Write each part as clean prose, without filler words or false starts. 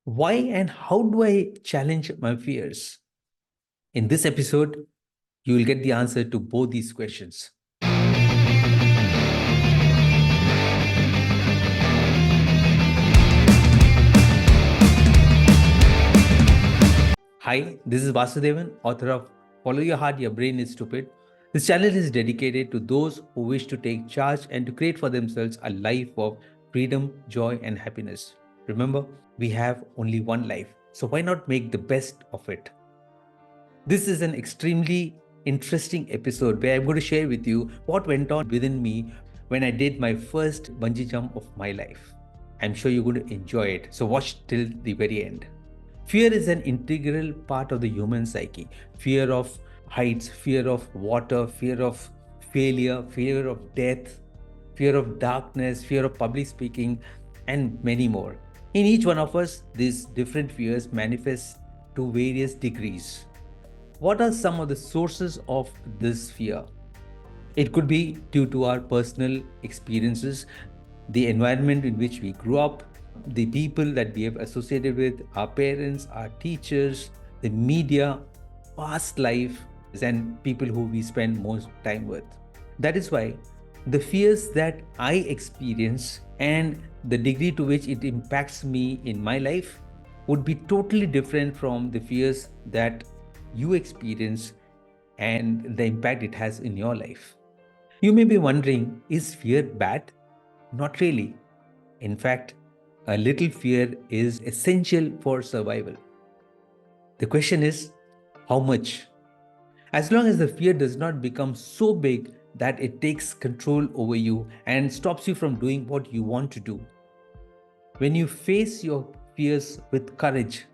Why and how do I challenge my fears? In this episode, you will get the answer to both these questions. Hi, this is Vasudevan, author of Follow Your Heart, Your Brain is Stupid. This channel is dedicated to those who wish to take charge and to create for themselves a life of freedom, joy, and happiness. Remember, we have only one life, so why not make the best of it? This is an extremely interesting episode where I'm going to share with you what went on within me when I did my first bungee jump of my life. I'm sure you're going to enjoy it. So, watch till the very end. Fear is an integral part of the human psyche. Fear of heights, fear of water, fear of failure, fear of death, fear of darkness, fear of public speaking, and many more. In each one of us, these different fears manifest to various degrees. What are some of the sources of this fear? It could be due to our personal experiences, the environment in which we grew up, the people that we have associated with, our parents, our teachers, the media, past life, and people who we spend most time with. That is why the fears that I experience and the degree to which it impacts me in my life would be totally different from the fears that you experience and the impact it has in your life. You may be wondering, is fear bad? Not really. In fact, a little fear is essential for survival. The question is, how much? As long as the fear does not become so big that it takes control over you and stops you from doing what you want to do. When you face your fears with courage,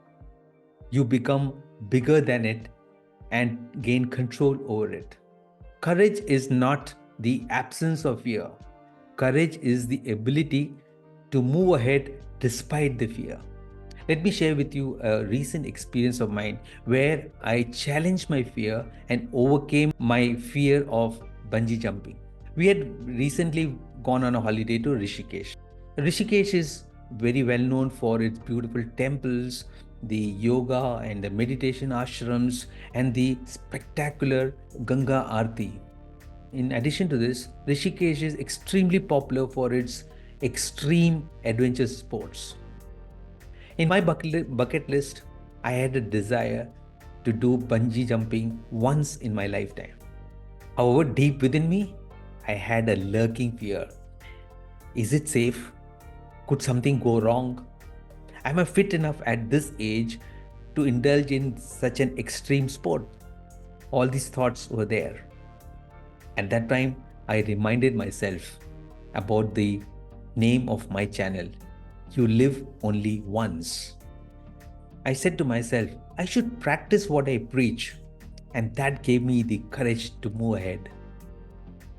you become bigger than it and gain control over it. Courage is not the absence of fear. Courage is the ability to move ahead despite the fear. Let me share with you a recent experience of mine where I challenged my fear and overcame my fear of bungee jumping. We had recently gone on a holiday to Rishikesh. Rishikesh is very well known for its beautiful temples, the yoga and the meditation ashrams, and the spectacular Ganga Aarti. In addition to this, Rishikesh is extremely popular for its extreme adventure sports. In my bucket list, I had a desire to do bungee jumping once in my lifetime. However, deep within me, I had a lurking fear. Is it safe? Could something go wrong? Am I fit enough at this age to indulge in such an extreme sport? All these thoughts were there. At that time, I reminded myself about the name of my channel. You live only once. I said to myself, I should practice what I preach, and that gave me the courage to move ahead.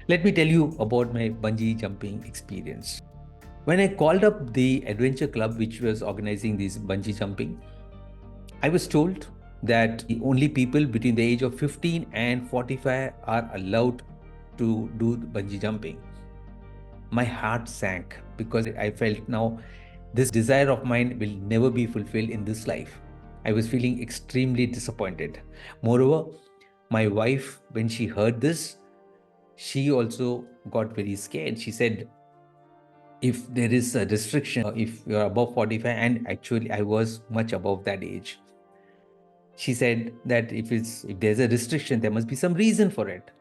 Let me tell you about my bungee jumping experience. When I called up the adventure club which was organizing this bungee jumping, I was told that only people between the age of 15 and 45 are allowed to do bungee jumping. My heart sank because I felt now this desire of mine will never be fulfilled in this life. I was feeling extremely disappointed. Moreover, my wife, when she heard this, she also got very scared. She said, if there is a restriction, if you're above 45, and actually I was much above that age, she said that if there's a restriction, there must be some reason for it.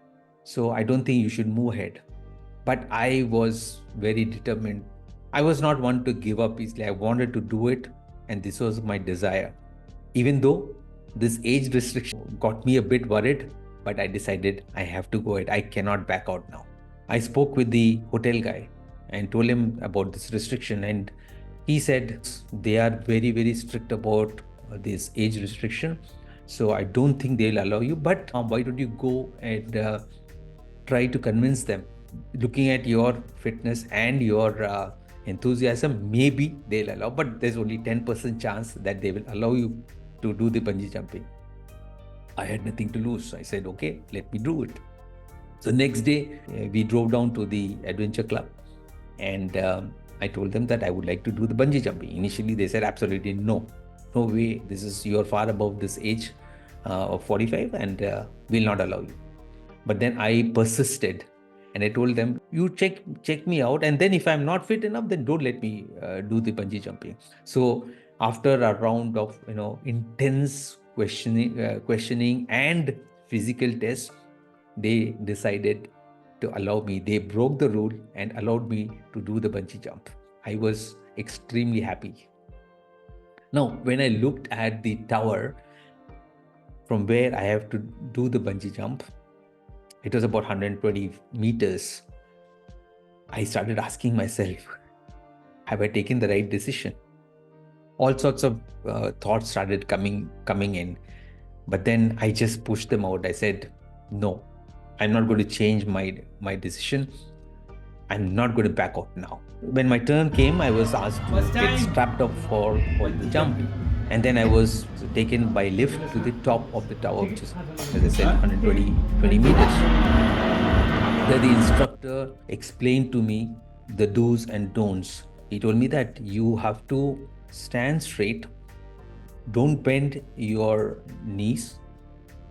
So I don't think you should move ahead. But I was very determined. I was not one to give up easily. I wanted to do it, and this was my desire. Even though this age restriction got me a bit worried, but I decided I have to go ahead. I cannot back out now. I spoke with the hotel guy and told him about this restriction, and he said they are very, very strict about this age restriction. So I don't think they'll allow you, but why don't you go and try to convince them? Looking at your fitness and your enthusiasm, maybe they'll allow, but there's only 10% chance that they will allow you to do the bungee jumping. I had nothing to lose. I said, okay, let me do it. So next day, we drove down to the adventure club, and I told them that I would like to do the bungee jumping. Initially, they said absolutely no, no way. This is you're far above this age of 45, and we'll not allow you. But then I persisted, and I told them, "You check me out, and then if I'm not fit enough, then don't let me do the bungee jumping." So after a round of intense questioning and physical tests, they decided to allow me. They broke the rule and allowed me to do the bungee jump. I was extremely happy. Now, when I looked at the tower from where I have to do the bungee jump, it was about 120 meters. I started asking myself, have I taken the right decision? All sorts of thoughts started coming in. But then I just pushed them out. I said, no, I'm not going to change my decision. I'm not going to back out now. When my turn came, I was asked to get strapped up for the jump. And then I was taken by lift to the top of the tower, which is, as I said, 120 meters. There the instructor explained to me the do's and don'ts. He told me that you have to stand straight, don't bend your knees,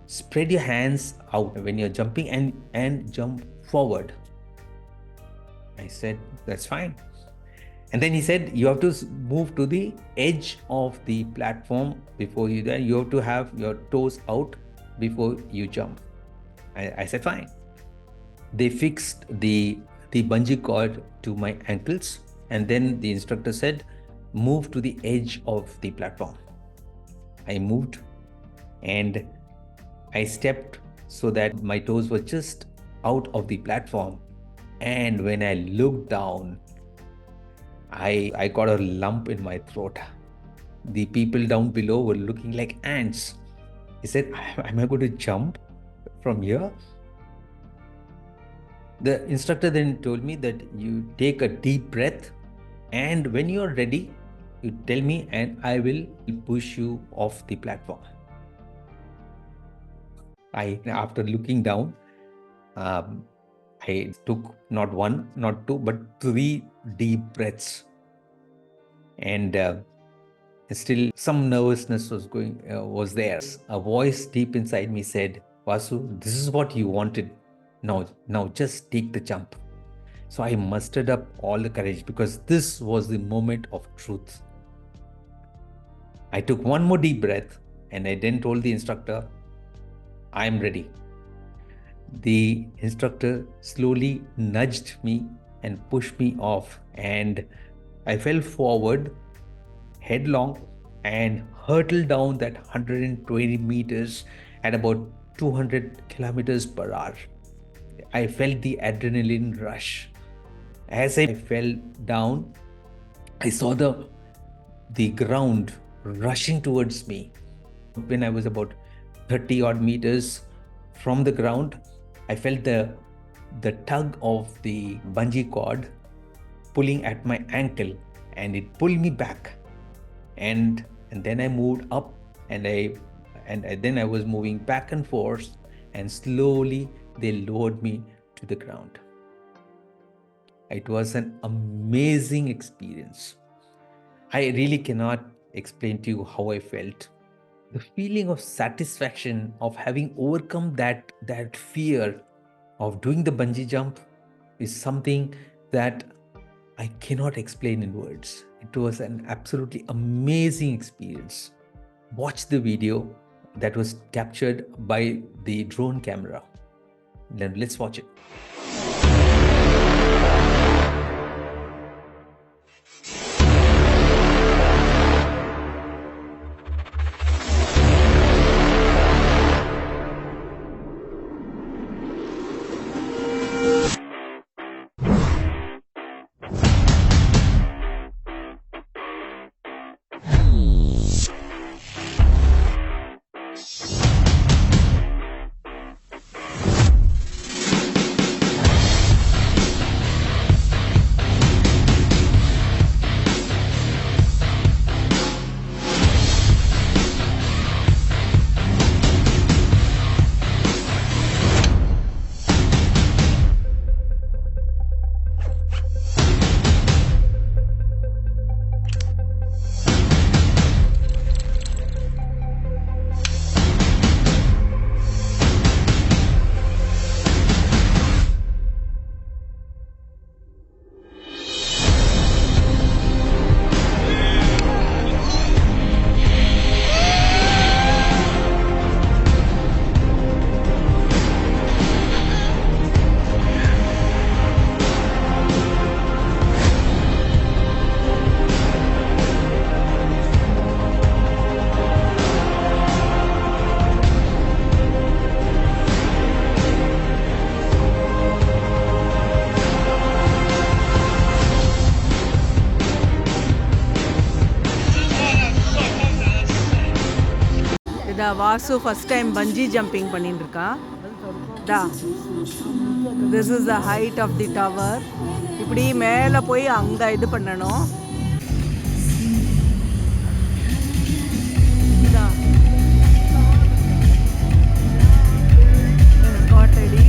spread your hands out when you're jumping, and jump forward. I said, that's fine. And then he said, you have to move to the edge of the platform before you then. You have to have your toes out before you jump. I said, fine. They fixed the bungee cord to my ankles, and then the instructor said, move to the edge of the platform. I moved and I stepped so that my toes were just out of the platform. And when I looked down, I got a lump in my throat. The people down below were looking like ants. He said, am I going to jump from here? The instructor then told me that you take a deep breath, and when you're ready, you tell me and I will push you off the platform. After looking down, I took not one, not two, but 3 deep breaths. And still some nervousness was there. A voice deep inside me said, Vasu, this is what you wanted. Now just take the jump. So I mustered up all the courage because this was the moment of truth. I took one more deep breath and I then told the instructor, I am ready. The instructor slowly nudged me and pushed me off, and I fell forward headlong and hurtled down that 120 meters at about 200 kilometers per hour. I felt the adrenaline rush. As I fell down, I saw the ground rushing towards me. When I was about 30 odd meters from the ground, I felt the tug of the bungee cord pulling at my ankle, and it pulled me back. And then I moved up, and then I was moving back and forth, and slowly they lowered me to the ground. It was an amazing experience. I really cannot explain to you how I felt. The feeling of satisfaction of having overcome that fear of doing the bungee jump is something that I cannot explain in words. It was an absolutely amazing experience. Watch the video that was captured by the drone camera. Then let's watch it. இதா Vasu first time bungee jumping பண்ணிட்டு இருக்கான். தா this is the height of the tower. இப்படி மேலே போய் அங்கே இது பண்ணணும். இதா காட்டடி.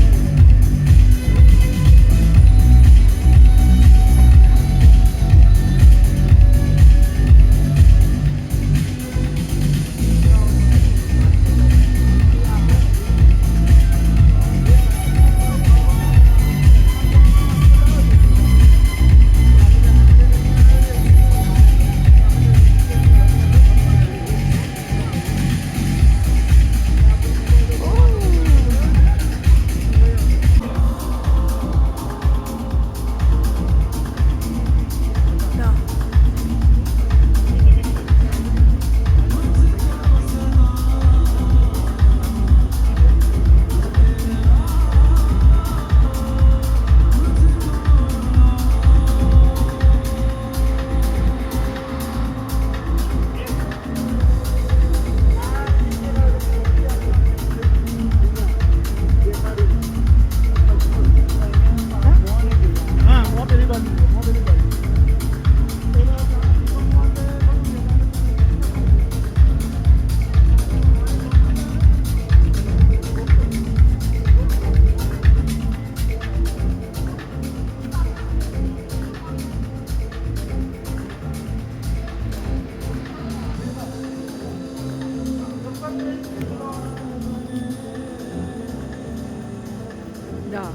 Yeah.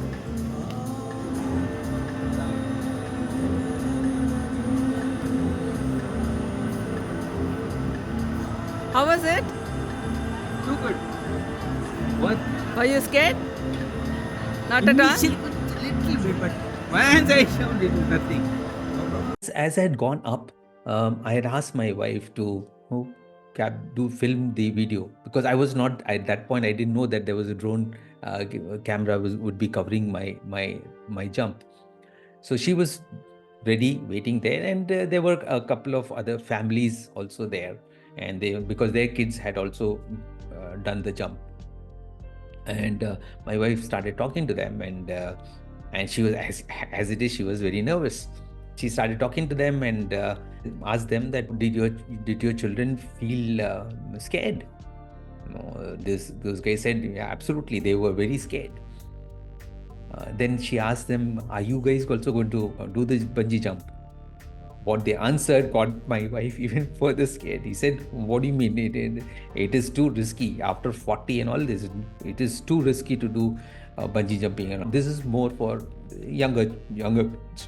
How was it? Too good. What? Were you scared? Not at all? Initially, little bit, but once I jumped, it was nothing. As I had gone up, I had asked my wife to do film the video, because I was not at that point. I didn't know that there was a drone camera would be covering my jump. So she was ready, waiting there, and there were a couple of other families also there, and because their kids had also done the jump. And my wife started talking to them, and she was, as it is, she was very nervous. She started talking to them and asked them that did your children feel scared? Those guys said, yeah, absolutely, they were very scared. Then she asked them, are you guys also going to do the bungee jump? What they answered got my wife even further scared. He said, what do you mean? It is too risky. After 40 and all this, it is too risky to do bungee jumping. And this is more for younger kids.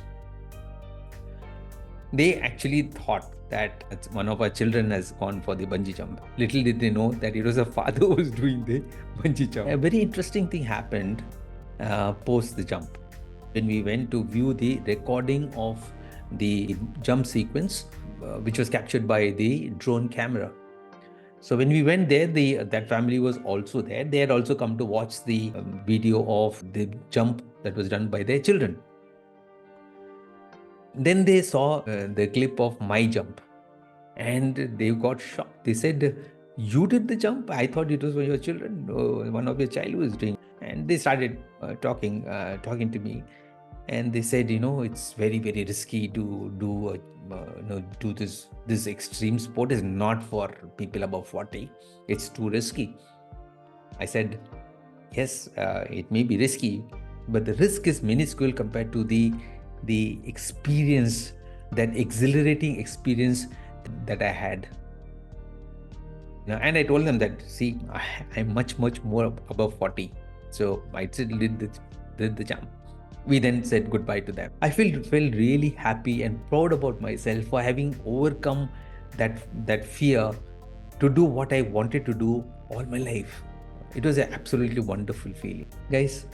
They actually thought that one of our children has gone for the bungee jump. Little did they know that it was a father who was doing the bungee jump. A very interesting thing happened post the jump. When we went to view the recording of the jump sequence, which was captured by the drone camera. So when we went there, that family was also there. They had also come to watch the video of the jump that was done by their children. Then they saw the clip of my jump, and they got shocked. They said, you did the jump? I thought it was for your children. One of your child was doing. And they started talking to me. And they said, it's very, very risky to do this extreme sport. Is not for people above 40. It's too risky. I said, yes, it may be risky, but the risk is minuscule compared to the experience, that exhilarating experience that I had. And I told them that, see, I'm much, much more above 40. So I still did the jump. We then said goodbye to them. I felt really happy and proud about myself for having overcome that fear to do what I wanted to do all my life. It was an absolutely wonderful feeling. Guys,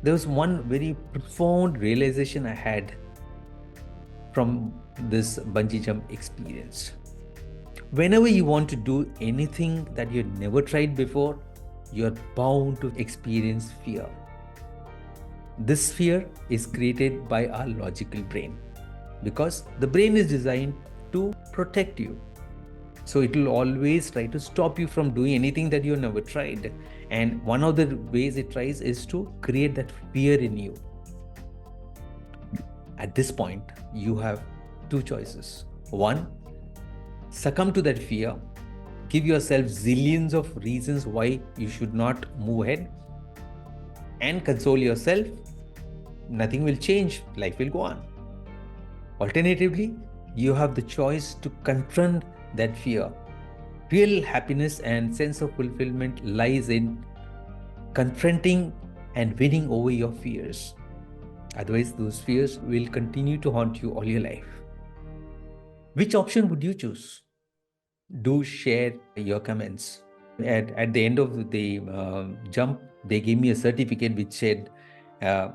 there was one very profound realization I had from this bungee jump experience. Whenever you want to do anything that you've never tried before, you're bound to experience fear. This fear is created by our logical brain, because the brain is designed to protect you. So it will always try to stop you from doing anything that you never tried. And one of the ways it tries is to create that fear in you. At this point, you have two choices. One, succumb to that fear, give yourself zillions of reasons why you should not move ahead, and console yourself. Nothing will change, life will go on. Alternatively, you have the choice to confront that fear. Real happiness and sense of fulfillment lies in confronting and winning over your fears. Otherwise, those fears will continue to haunt you all your life. Which option would you choose? Do share your comments. At the end of the jump, they gave me a certificate which said a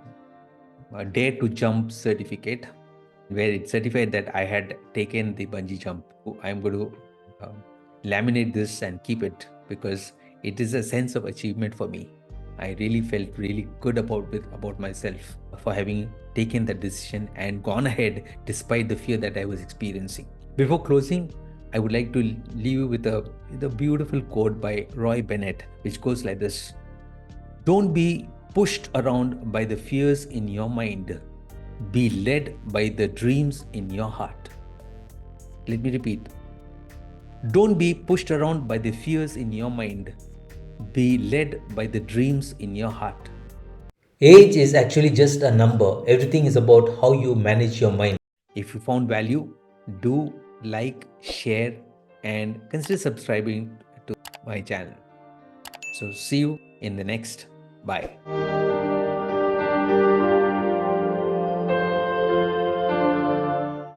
Dare to Jump certificate, where it certified that I had taken the bungee jump. I'm going to laminate this and keep it because it is a sense of achievement for me. I really felt really good about myself for having taken that decision and gone ahead despite the fear that I was experiencing. Before closing, I would like to leave you with a beautiful quote by Roy Bennett, which goes like this: don't be pushed around by the fears in your mind. Be led by the dreams in your heart. Let me repeat. Don't be pushed around by the fears in your mind. Be led by the dreams in your heart. Age is actually just a number. Everything is about how you manage your mind. If you found value, do like, share, and consider subscribing to my channel. So, see you in the next. Bye.